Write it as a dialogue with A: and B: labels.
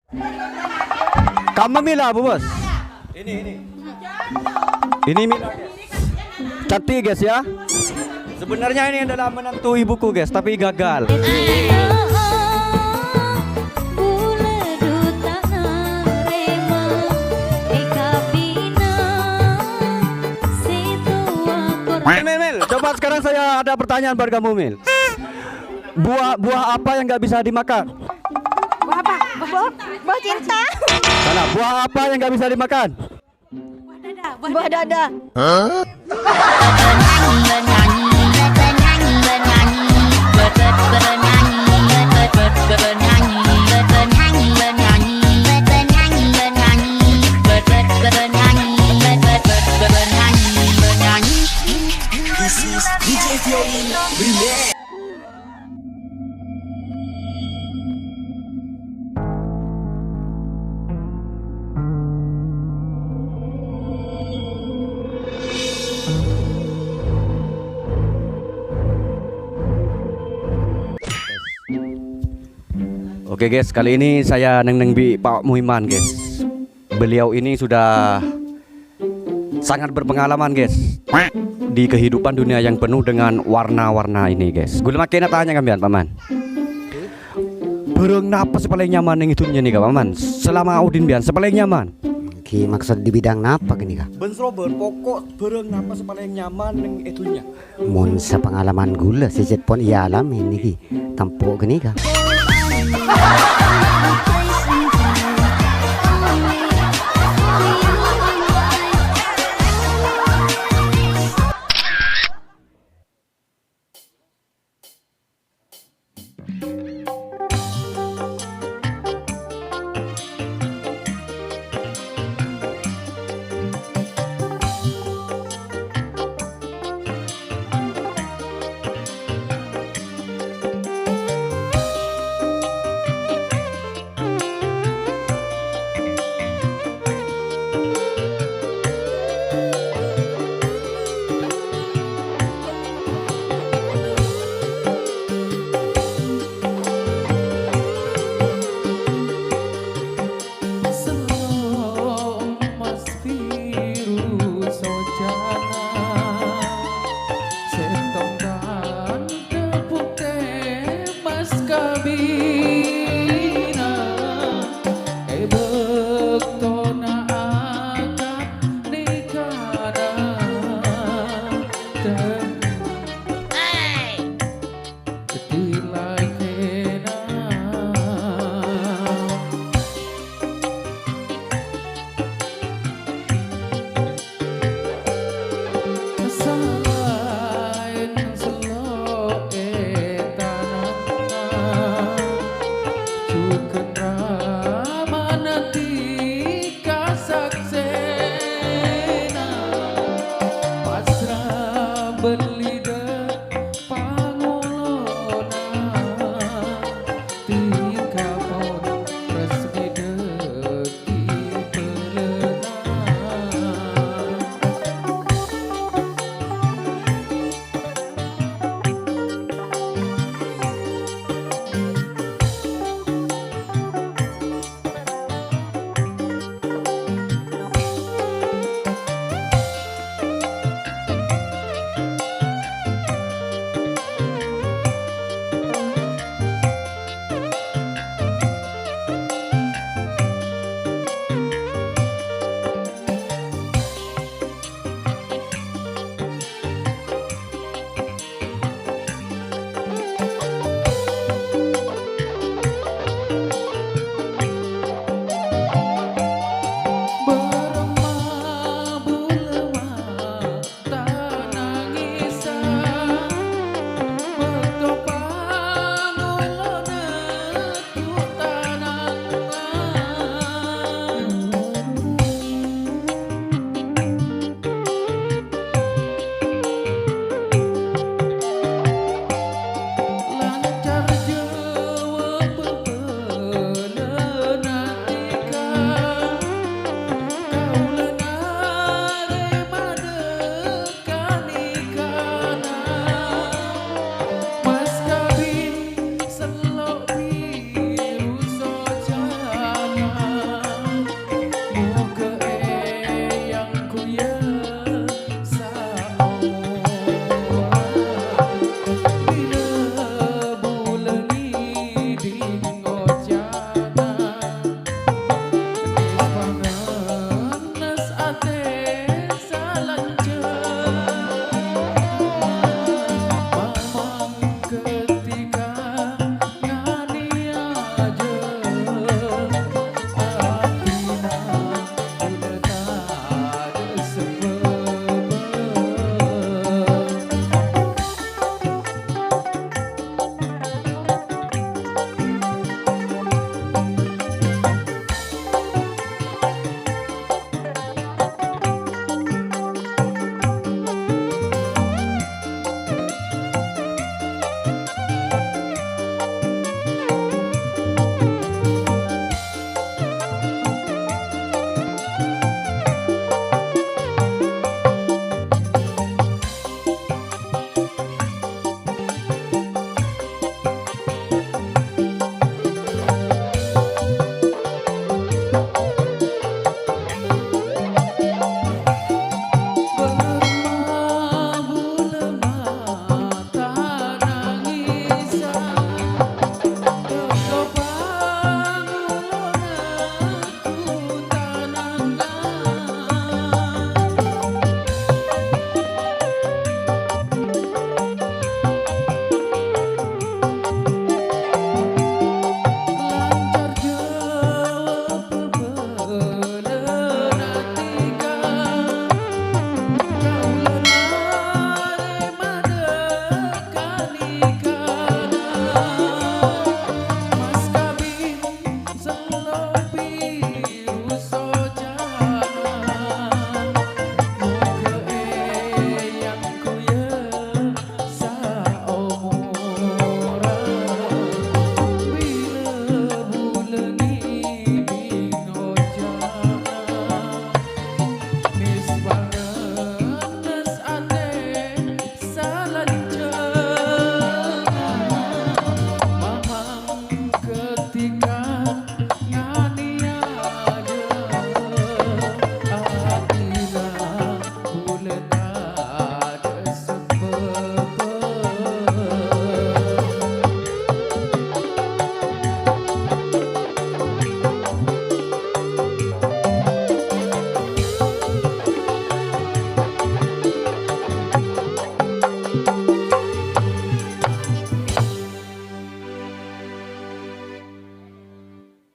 A: Kamu Mila, Bu Bos. Ini Mila. Cantik guys ya. Sebenarnya ini adalah menantu ibuku guys, tapi gagal. Mil, coba sekarang saya ada pertanyaan buat kamu Mil. Buah apa yang nggak bisa dimakan?
B: Buah apa? Buah cinta.
A: Sana, buah apa yang nggak bisa dimakan?
B: Buah dada.
A: Oke guys, kali ini saya neng bi Pak Muiman guys. Beliau ini sudah sangat berpengalaman guys di kehidupan dunia yang penuh dengan warna-warna ini guys. Gue makin tanya kalian paman. Bereng napas paling nyaman yang itunya nih paman. Selama Udin bian paling nyaman.
C: Ki maksud di bidang apa gini kak?
A: Ben Robert pokok bereng napas paling nyaman yang itunya.
C: Mun sepengalaman gula sejak pon ia alami ini ki tampuk gini kak.